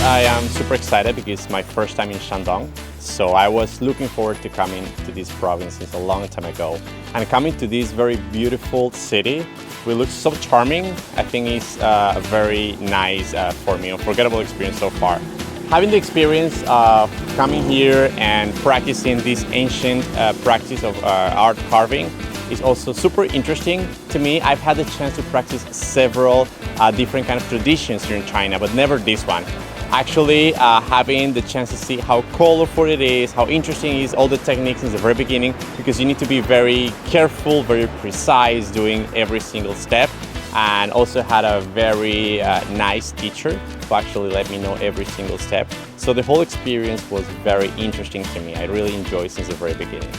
I am super excited because it's my first time in Shandong. So I was looking forward to coming to this province since a long time ago. And coming to this very beautiful city, which looks so charming, I think is very nice for me, unforgettable experience so far. Having the experience of coming here and practicing this ancient practice of art carving is also super interesting to me. I've had the chance to practice several different kind of traditions here in China, but never this one. Actually, having the chance to see how colorful it is, how interesting it is, all the techniques since the very beginning, because you need to be very careful, very precise doing every single step. And also had a very nice teacher who actually let me know every single step. So the whole experience was very interesting to me. I really enjoyed since the very beginning.